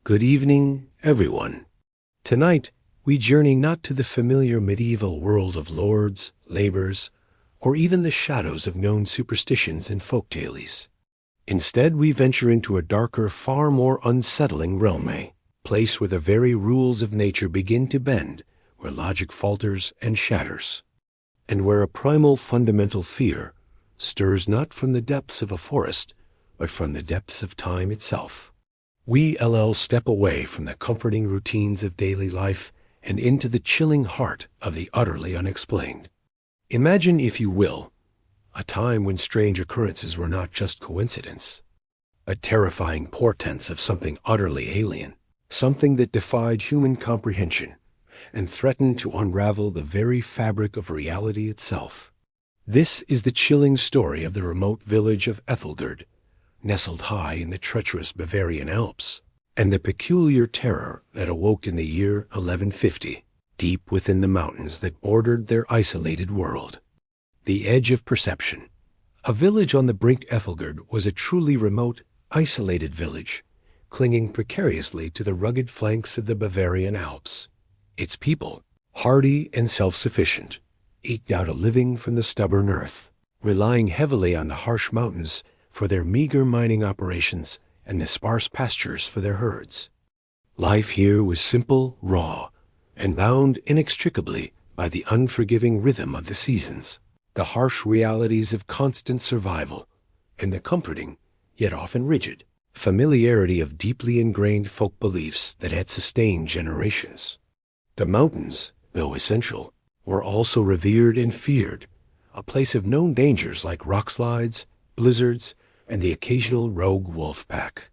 Good evening, everyone. Tonight, we journey not to the familiar medieval world of lords, labors, or even the shadows of known superstitions and folktales. Instead, we venture into a darker, far more unsettling realm, a place where the very rules of nature begin to bend, where logic falters and shatters, and where a primal fundamental fear stirs not from the depths of a forest, but from the depths of time itself. We step away from the comforting routines of daily life and into the chilling heart of the utterly unexplained. Imagine, if you will, a time when strange occurrences were not just coincidence, a terrifying portents of something utterly alien, something that defied human comprehension and threatened to unravel the very fabric of reality itself. This is the chilling story of the remote village of Aethelgard, nestled high in the treacherous Bavarian Alps, and the peculiar terror that awoke in the year 1150, deep within the mountains that bordered their isolated world. The edge of perception. A village on the brink Aethelgard was a truly remote, isolated village, clinging precariously to the rugged flanks of the Bavarian Alps. Its people, hardy and self-sufficient, eked out a living from the stubborn earth, relying heavily on the harsh mountains for their meager mining operations and the sparse pastures for their herds. Life here was simple, raw, and bound inextricably by the unforgiving rhythm of the seasons, the harsh realities of constant survival, and the comforting, yet often rigid, familiarity of deeply ingrained folk beliefs that had sustained generations. The mountains, though essential, were also revered and feared, a place of known dangers like rockslides, blizzards, and the occasional rogue wolf pack.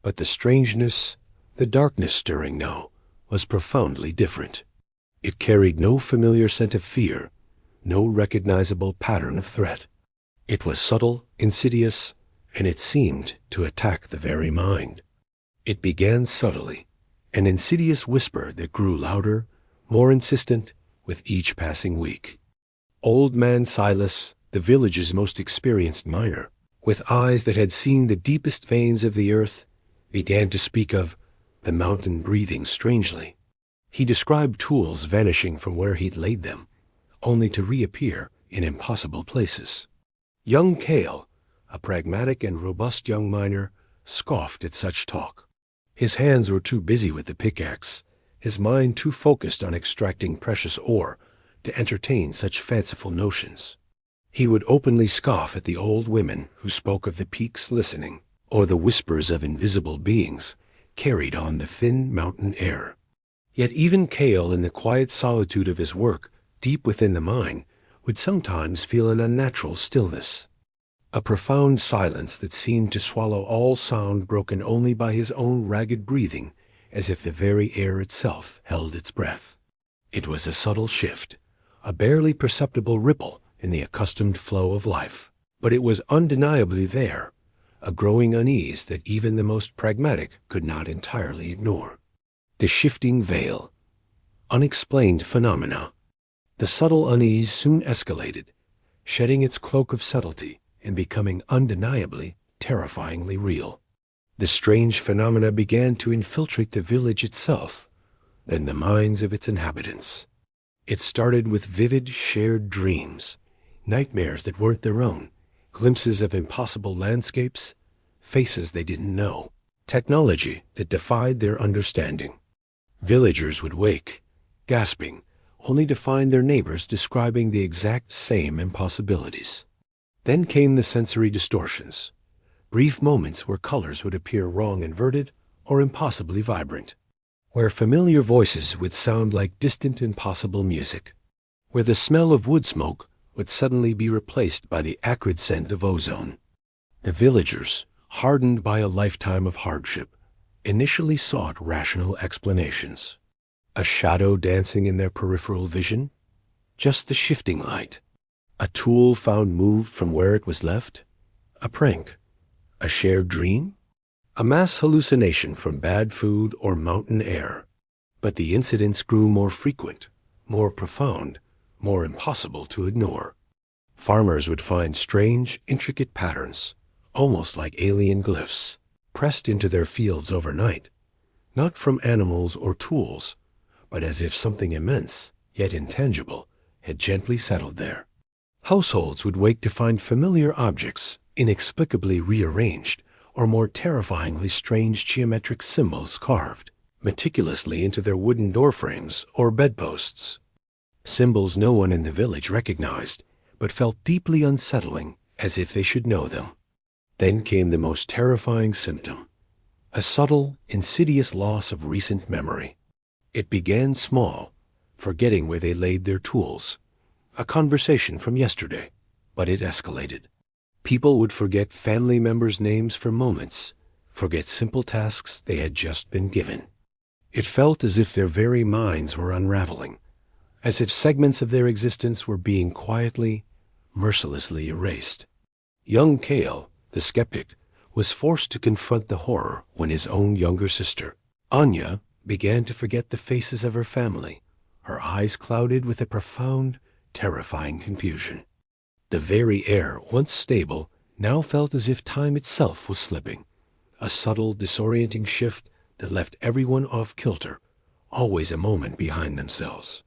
But the strangeness, the darkness stirring now, was profoundly different. It carried no familiar scent of fear, no recognizable pattern of threat. It was subtle, insidious, and it seemed to attack the very mind. It began subtly, an insidious whisper that grew louder, more insistent with each passing week. Old man Silas, the village's most experienced miner, with eyes that had seen the deepest veins of the earth, began to speak of the mountain breathing strangely. He described tools vanishing from where he'd laid them, only to reappear in impossible places. Young Kael, a pragmatic and robust young miner, scoffed at such talk. His hands were too busy with the pickaxe, his mind too focused on extracting precious ore to entertain such fanciful notions. He would openly scoff at the old women who spoke of the peaks listening, or the whispers of invisible beings carried on the thin mountain air. Yet even Kael, in the quiet solitude of his work, deep within the mine, would sometimes feel an unnatural stillness, a profound silence that seemed to swallow all sound, broken only by his own ragged breathing, as if the very air itself held its breath. It was a subtle shift, a barely perceptible ripple in the accustomed flow of life, but it was undeniably there, a growing unease that even the most pragmatic could not entirely ignore. The shifting veil. Unexplained phenomena. The subtle unease soon escalated, shedding its cloak of subtlety and becoming undeniably, terrifyingly real. The strange phenomena began to infiltrate the village itself, then the minds of its inhabitants. It started with vivid, shared dreams, nightmares that weren't their own, glimpses of impossible landscapes, faces they didn't know, technology that defied their understanding. Villagers would wake, gasping, only to find their neighbors describing the exact same impossibilities. Then came the sensory distortions, brief moments where colors would appear wrong inverted or impossibly vibrant, where familiar voices would sound like distant impossible music, where the smell of wood smoke would suddenly be replaced by the acrid scent of ozone. The villagers, hardened by a lifetime of hardship, initially sought rational explanations. A shadow dancing in their peripheral vision? Just the shifting light. A tool found moved from where it was left? A prank? A shared dream? A mass hallucination from bad food or mountain air? But the incidents grew more frequent, more profound, more impossible to ignore. Farmers would find strange, intricate patterns, almost like alien glyphs, pressed into their fields overnight, not from animals or tools, but as if something immense, yet intangible, had gently settled there. Households would wake to find familiar objects inexplicably rearranged, or more terrifyingly strange geometric symbols carved meticulously into their wooden doorframes or bedposts. Symbols no one in the village recognized, but felt deeply unsettling, as if they should know them. Then came the most terrifying symptom, a subtle, insidious loss of recent memory. It began small, forgetting where they laid their tools, a conversation from yesterday, but it escalated. People would forget family members' names for moments, forget simple tasks they had just been given. It felt as if their very minds were unraveling, as if segments of their existence were being quietly, mercilessly erased. Young Kael, the skeptic, was forced to confront the horror when his own younger sister, Anya, began to forget the faces of her family, her eyes clouded with a profound, terrifying confusion. The very air, once stable, now felt as if time itself was slipping, a subtle, disorienting shift that left everyone off kilter, always a moment behind themselves.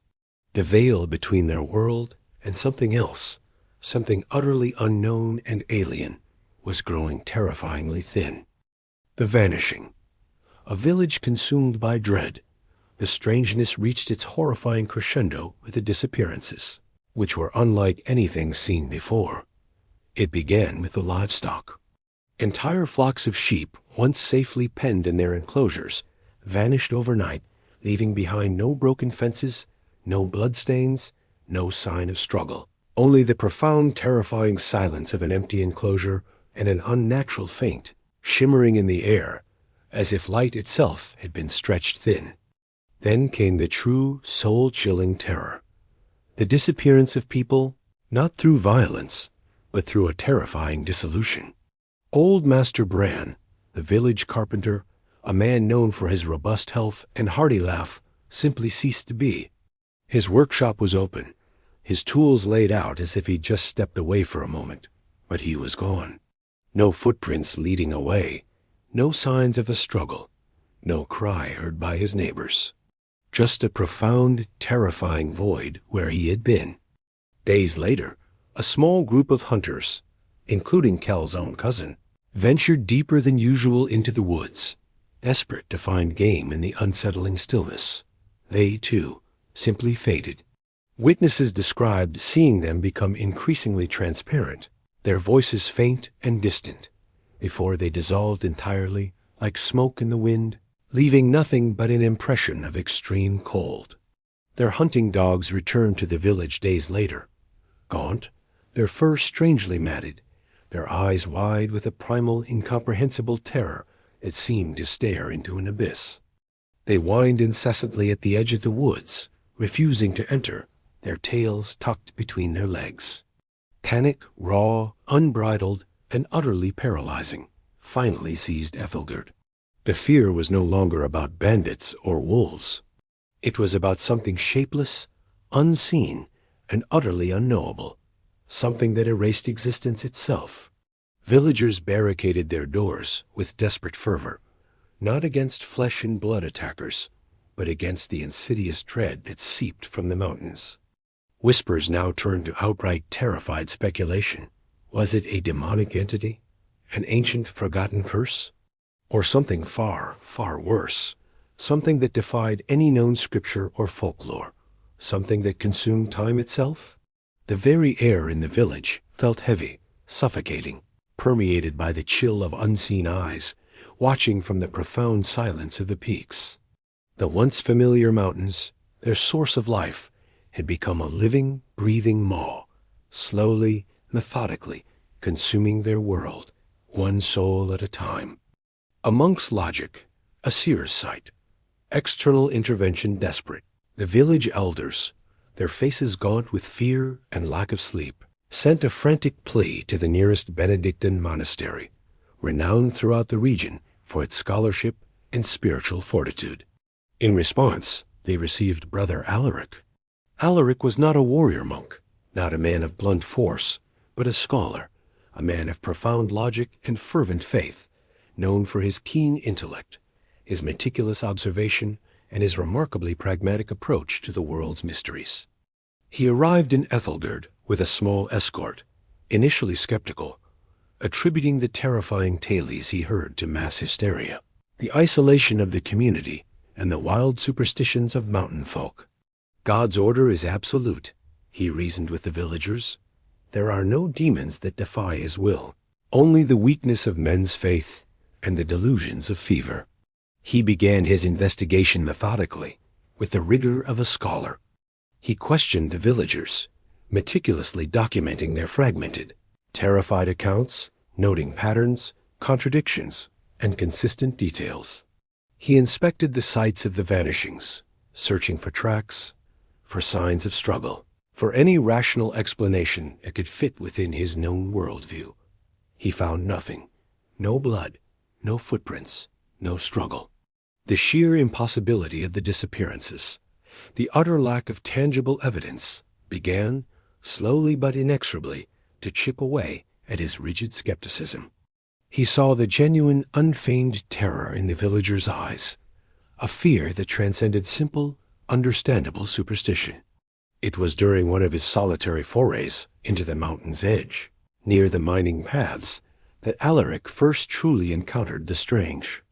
The veil between their world and something else, something utterly unknown and alien, was growing terrifyingly thin. The vanishing. A village consumed by dread, the strangeness reached its horrifying crescendo with the disappearances, which were unlike anything seen before. It began with the livestock. Entire flocks of sheep, once safely penned in their enclosures, vanished overnight, leaving behind no broken fences, no bloodstains, no sign of struggle. Only the profound, terrifying silence of an empty enclosure and an unnatural faint, shimmering in the air, as if light itself had been stretched thin. Then came the true, soul-chilling terror. The disappearance of people, not through violence, but through a terrifying dissolution. Old Master Bran, the village carpenter, a man known for his robust health and hearty laugh, simply ceased to be. His workshop was open, his tools laid out as if he'd just stepped away for a moment, but he was gone. No footprints leading away, no signs of a struggle, no cry heard by his neighbors. Just a profound, terrifying void where he had been. Days later, a small group of hunters, including Kael's own cousin, ventured deeper than usual into the woods, desperate to find game in the unsettling stillness. They, too, simply faded. Witnesses described seeing them become increasingly transparent, their voices faint and distant, before they dissolved entirely, like smoke in the wind, leaving nothing but an impression of extreme cold. Their hunting dogs returned to the village days later, gaunt, their fur strangely matted, their eyes wide with a primal, incomprehensible terror that seemed to stare into an abyss. They whined incessantly at the edge of the woods, refusing to enter, their tails tucked between their legs. Panic, raw, unbridled, and utterly paralyzing, finally seized Aethelgard. The fear was no longer about bandits or wolves. It was about something shapeless, unseen, and utterly unknowable, something that erased existence itself. Villagers barricaded their doors with desperate fervor, not against flesh and blood attackers, but against the insidious dread that seeped from the mountains. Whispers now turned to outright terrified speculation. Was it a demonic entity, an ancient forgotten curse? Or something far, far worse, something that defied any known scripture or folklore, something that consumed time itself? The very air in the village felt heavy, suffocating, permeated by the chill of unseen eyes, watching from the profound silence of the peaks. The once familiar mountains, their source of life, had become a living, breathing maw, slowly, methodically, consuming their world, one soul at a time. A monk's logic, a seer's sight, external intervention desperate. The village elders, their faces gaunt with fear and lack of sleep, sent a frantic plea to the nearest Benedictine monastery, renowned throughout the region for its scholarship and spiritual fortitude. In response, they received Brother Alaric. Alaric was not a warrior monk, not a man of blunt force, but a scholar, a man of profound logic and fervent faith, known for his keen intellect, his meticulous observation, and his remarkably pragmatic approach to the world's mysteries. He arrived in Aethelgard with a small escort, initially skeptical, attributing the terrifying tales he heard to mass hysteria, the isolation of the community, and the wild superstitions of mountain folk. God's order is absolute, he reasoned with the villagers. There are no demons that defy his will, only the weakness of men's faith and the delusions of fever. He began his investigation methodically, with the rigor of a scholar. He questioned the villagers, meticulously documenting their fragmented, terrified accounts, noting patterns, contradictions, and consistent details. He inspected the sites of the vanishings, searching for tracks, for signs of struggle, for any rational explanation that could fit within his known worldview. He found nothing. No blood, no footprints, no struggle. The sheer impossibility of the disappearances, the utter lack of tangible evidence, began, slowly but inexorably, to chip away at his rigid skepticism. He saw the genuine, unfeigned terror in the villagers' eyes, a fear that transcended simple, understandable superstition. It was during one of his solitary forays into the mountain's edge, near the mining paths, that Alaric first truly encountered the strange.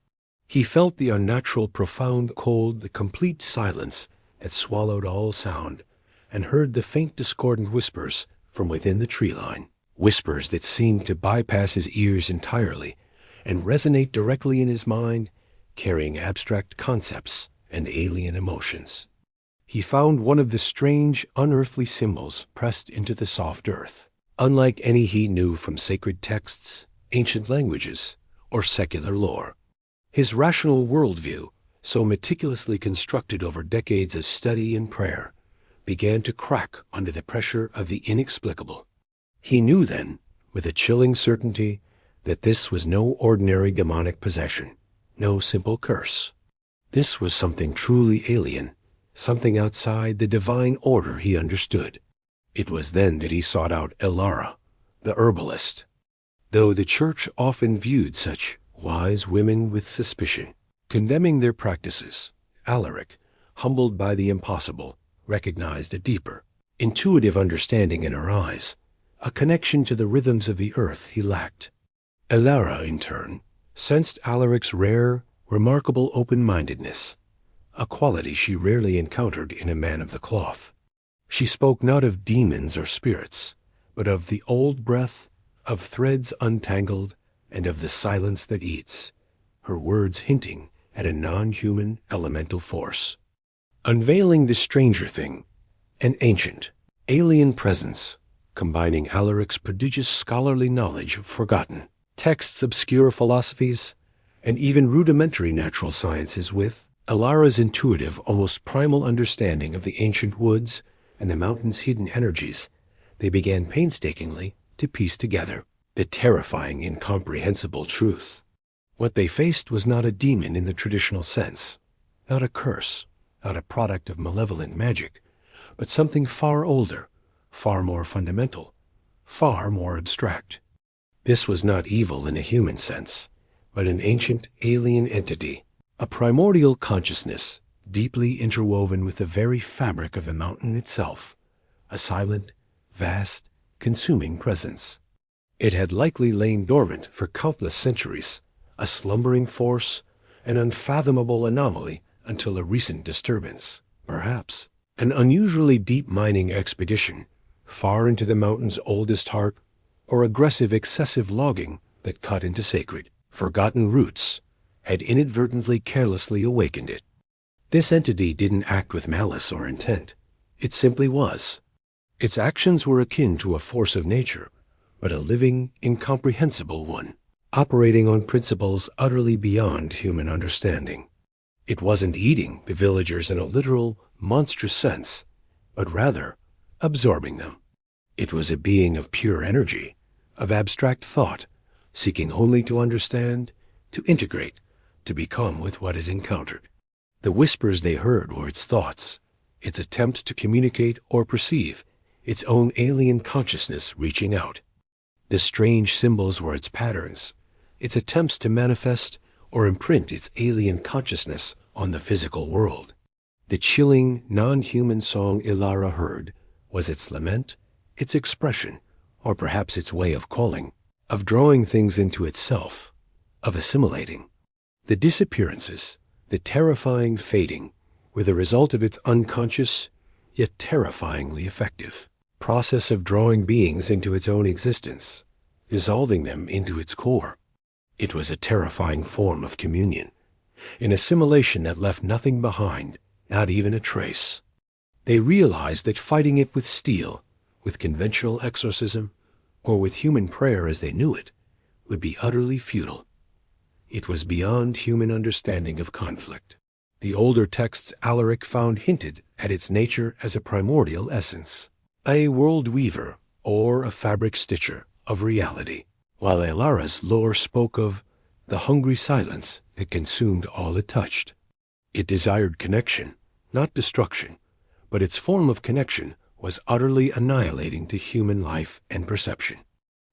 He felt the unnatural, profound cold, the complete silence that swallowed all sound, and heard the faint discordant whispers from within the tree line, whispers that seemed to bypass his ears entirely and resonate directly in his mind, carrying abstract concepts and alien emotions. He found one of the strange, unearthly symbols pressed into the soft earth, unlike any he knew from sacred texts, ancient languages, or secular lore. His rational worldview, so meticulously constructed over decades of study and prayer, began to crack under the pressure of the inexplicable. He knew then, with a chilling certainty, that this was no ordinary demonic possession, no simple curse. This was something truly alien, something outside the divine order he understood. It was then that he sought out Elara, the herbalist. Though the church often viewed such wise women with suspicion, condemning their practices, Alaric, humbled by the impossible, recognized a deeper, intuitive understanding in her eyes, a connection to the rhythms of the earth he lacked. Elara, in turn, sensed Alaric's rare, remarkable open-mindedness, a quality she rarely encountered in a man of the cloth. She spoke not of demons or spirits, but of the old breath, of threads untangled, and of the silence that eats, her words hinting at a non-human elemental force. Unveiling the stranger thing, an ancient, alien presence, combining Alaric's prodigious scholarly knowledge of forgotten texts, obscure philosophies, and even rudimentary natural sciences with Elara's intuitive, almost primal understanding of the ancient woods and the mountain's hidden energies, they began painstakingly to piece together the terrifying, incomprehensible truth. What they faced was not a demon in the traditional sense, not a curse, not a product of malevolent magic, but something far older, far more fundamental, far more abstract. This was not evil in a human sense, but an ancient alien entity, a primordial consciousness deeply interwoven with the very fabric of the mountain itself, a silent, vast, consuming presence. It had likely lain dormant for countless centuries, a slumbering force, an unfathomable anomaly until a recent disturbance, perhaps an unusually deep mining expedition, far into the mountain's oldest heart, or aggressive excessive logging that cut into sacred, forgotten roots, had inadvertently carelessly awakened it. This entity didn't act with malice or intent. It simply was. Its actions were akin to a force of nature, but a living, incomprehensible one, operating on principles utterly beyond human understanding. It wasn't eating the villagers in a literal, monstrous sense, but rather absorbing them. It was a being of pure energy, of abstract thought, seeking only to understand, to integrate, to become with what it encountered. The whispers they heard were its thoughts, its attempts to communicate or perceive, its own alien consciousness reaching out. The strange symbols were its patterns, its attempts to manifest or imprint its alien consciousness on the physical world. The chilling, non-human song Elara heard was its lament, its expression, or perhaps its way of calling, of drawing things into itself, of assimilating. The disappearances, the terrifying fading, were the result of its unconscious, yet terrifyingly effective process of drawing beings into its own existence, dissolving them into its core. It was a terrifying form of communion, an assimilation that left nothing behind, not even a trace. They realized that fighting it with steel, with conventional exorcism, or with human prayer as they knew it, would be utterly futile. It was beyond human understanding of conflict. The older texts Alaric found hinted at its nature as a primordial essence, a world weaver or a fabric stitcher of reality, while Elara's lore spoke of the hungry silence that consumed all it touched. It desired connection, not destruction, but its form of connection was utterly annihilating to human life and perception.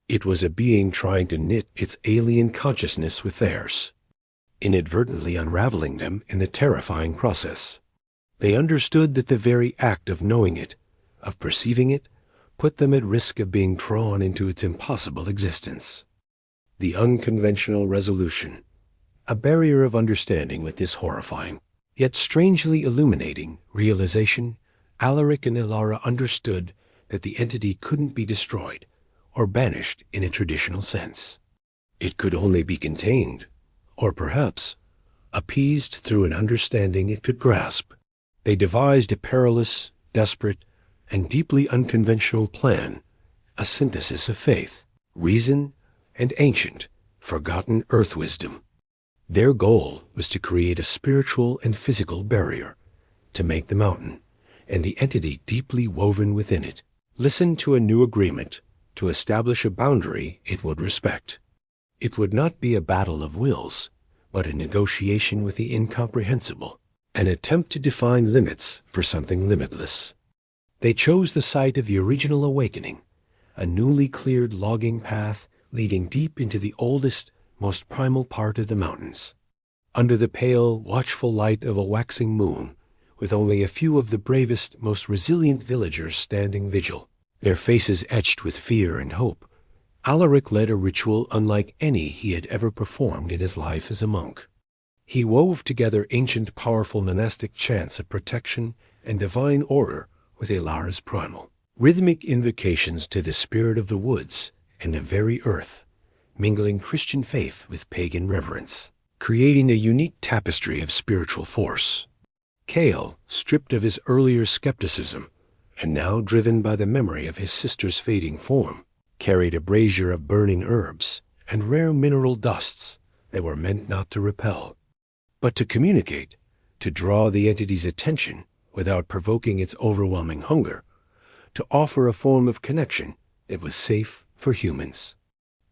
It was a being trying to knit its alien consciousness with theirs, inadvertently unraveling them in the terrifying process. They understood that the very act of knowing it, of perceiving it, put them at risk of being drawn into its impossible existence. The unconventional resolution, a barrier of understanding with this horrifying, yet strangely illuminating realization. Alaric and Elara understood that the entity couldn't be destroyed or banished in a traditional sense. It could only be contained, or perhaps appeased through an understanding it could grasp. They devised a perilous, desperate, and deeply unconventional plan, a synthesis of faith, reason, and ancient, forgotten earth wisdom. Their goal was to create a spiritual and physical barrier, to make the mountain, and the entity deeply woven within it, listen to a new agreement, to establish a boundary it would respect. It would not be a battle of wills, but a negotiation with the incomprehensible, an attempt to define limits for something limitless. They chose the site of the original awakening, a newly cleared logging path leading deep into the oldest, most primal part of the mountains. Under the pale, watchful light of a waxing moon, with only a few of the bravest, most resilient villagers standing vigil, their faces etched with fear and hope, Alaric led a ritual unlike any he had ever performed in his life as a monk. He wove together ancient, powerful monastic chants of protection and divine order with Elara's primal, rhythmic invocations to the spirit of the woods and the very earth, mingling Christian faith with pagan reverence, creating a unique tapestry of spiritual force. Kael, stripped of his earlier skepticism, and now driven by the memory of his sister's fading form, carried a brazier of burning herbs and rare mineral dusts that were meant not to repel, but to communicate, to draw the entity's attention without provoking its overwhelming hunger, to offer a form of connection that was safe for humans.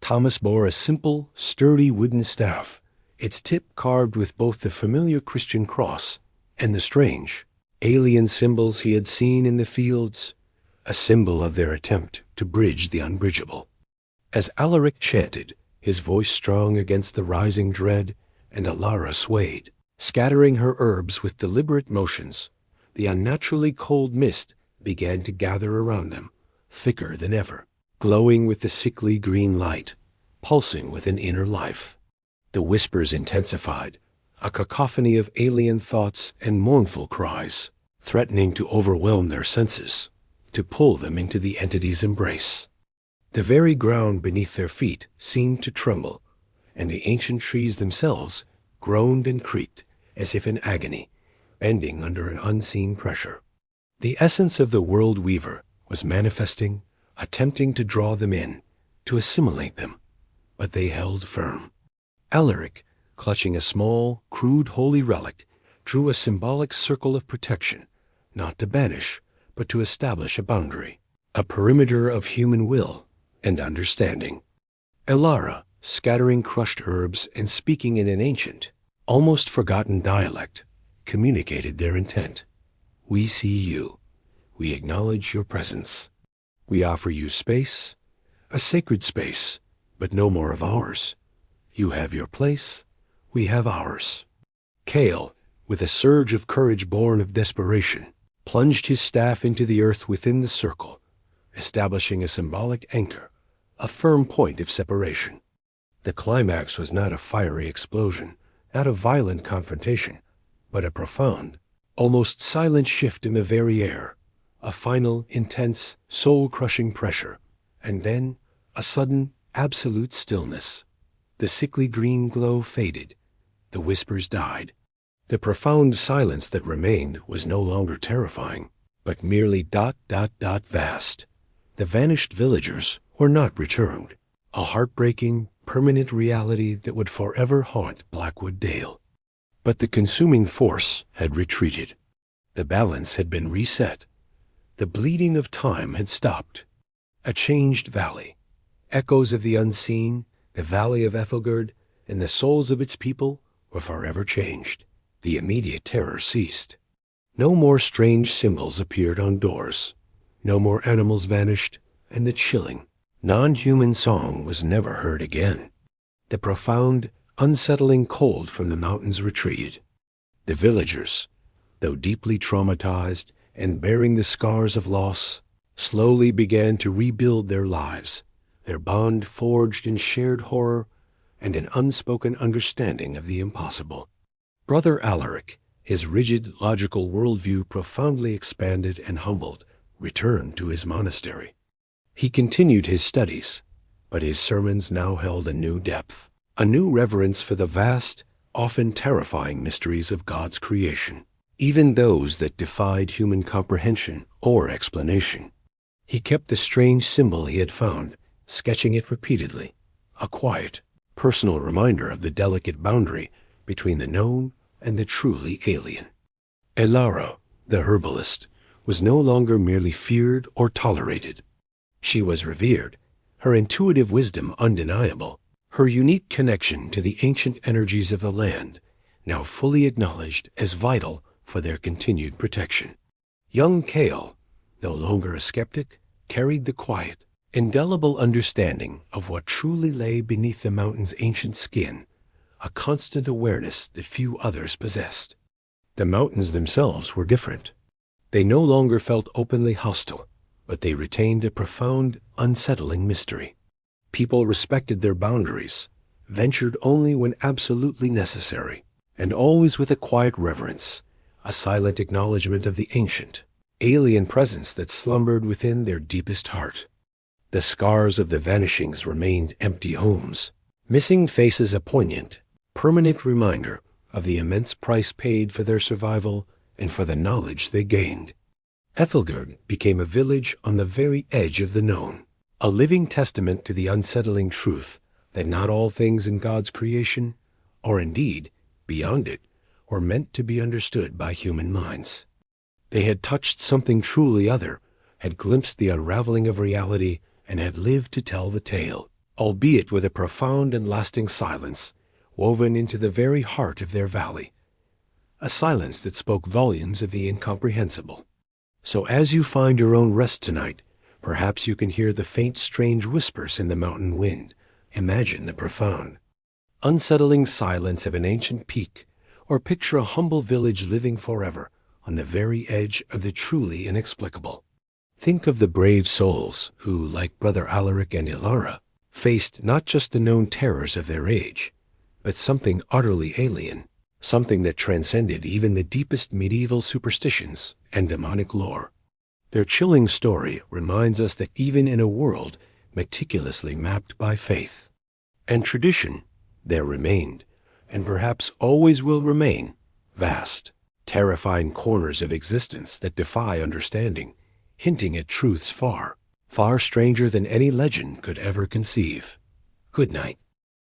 Thomas bore a simple, sturdy wooden staff, its tip carved with both the familiar Christian cross and the strange, alien symbols he had seen in the fields, a symbol of their attempt to bridge the unbridgeable. As Alaric chanted, his voice strong against the rising dread, and Elara swayed, scattering her herbs with deliberate motions, the unnaturally cold mist began to gather around them, thicker than ever, glowing with the sickly green light, pulsing with an inner life. The whispers intensified, a cacophony of alien thoughts and mournful cries, threatening to overwhelm their senses, to pull them into the entity's embrace. The very ground beneath their feet seemed to tremble, and the ancient trees themselves groaned and creaked as if in agony, bending under an unseen pressure. The essence of the world weaver was manifesting, attempting to draw them in, to assimilate them, but they held firm. Alaric, clutching a small, crude holy relic, drew a symbolic circle of protection, not to banish, but to establish a boundary, a perimeter of human will and understanding. Elara, scattering crushed herbs and speaking in an ancient, almost forgotten dialect, communicated their intent. We see you. We acknowledge your presence. We offer you space, a sacred space, but no more of ours. You have your place. we have ours. Kael, with a surge of courage born of desperation, plunged his staff into the earth within the circle, establishing a symbolic anchor, a firm point of separation. The climax was not a fiery explosion, not a violent confrontation, but a profound, almost silent shift in the very air, a final, intense, soul-crushing pressure, and then a sudden, absolute stillness. The sickly green glow faded. The whispers died. The profound silence that remained was no longer terrifying, but merely ... vast. The vanished villagers were not returned, a heartbreaking, permanent reality that would forever haunt Blackwood Dale. But the consuming force had retreated. The balance had been reset. The bleeding of time had stopped. A changed valley. Echoes of the unseen, the valley of Aethelgard, and the souls of its people were forever changed. The immediate terror ceased. No more strange symbols appeared on doors. No more animals vanished, and the chilling, non-human song was never heard again. The profound, unsettling cold from the mountains retreated. The villagers, though deeply traumatized and bearing the scars of loss, slowly began to rebuild their lives, their bond forged in shared horror and an unspoken understanding of the impossible. Brother Alaric, his rigid, logical worldview profoundly expanded and humbled, returned to his monastery. He continued his studies, but his sermons now held a new depth, a new reverence for the vast, often terrifying mysteries of God's creation, even those that defied human comprehension or explanation. He kept the strange symbol he had found, sketching it repeatedly, a quiet, personal reminder of the delicate boundary between the known and the truly alien. Elara, the herbalist, was no longer merely feared or tolerated. She was revered, her intuitive wisdom undeniable, her unique connection to the ancient energies of the land now fully acknowledged as vital for their continued protection. Young Kael, no longer a skeptic, carried the quiet, indelible understanding of what truly lay beneath the mountain's ancient skin, a constant awareness that few others possessed. The mountains themselves were different. They no longer felt openly hostile, but they retained a profound, unsettling mystery. People respected their boundaries, ventured only when absolutely necessary, and always with a quiet reverence, a silent acknowledgement of the ancient, alien presence that slumbered within their deepest heart. The scars of the vanishings remained empty homes, missing faces a poignant, permanent reminder of the immense price paid for their survival and for the knowledge they gained. Aethelgard became a village on the very edge of the known, a living testament to the unsettling truth that not all things in God's creation, or indeed beyond it, were meant to be understood by human minds. They had touched something truly other, had glimpsed the unraveling of reality, and had lived to tell the tale, albeit with a profound and lasting silence woven into the very heart of their valley, a silence that spoke volumes of the incomprehensible. So as you find your own rest tonight, perhaps you can hear the faint, strange whispers in the mountain wind. Imagine the profound, unsettling silence of an ancient peak, or picture a humble village living forever on the very edge of the truly inexplicable. Think of the brave souls who, like Brother Alaric and Elara, faced not just the known terrors of their age, but something utterly alien, something that transcended even the deepest medieval superstitions and demonic lore. Their chilling story reminds us that even in a world meticulously mapped by faith and tradition, there remained, and perhaps always will remain, vast, terrifying corners of existence that defy understanding, hinting at truths far, far stranger than any legend could ever conceive. Good night.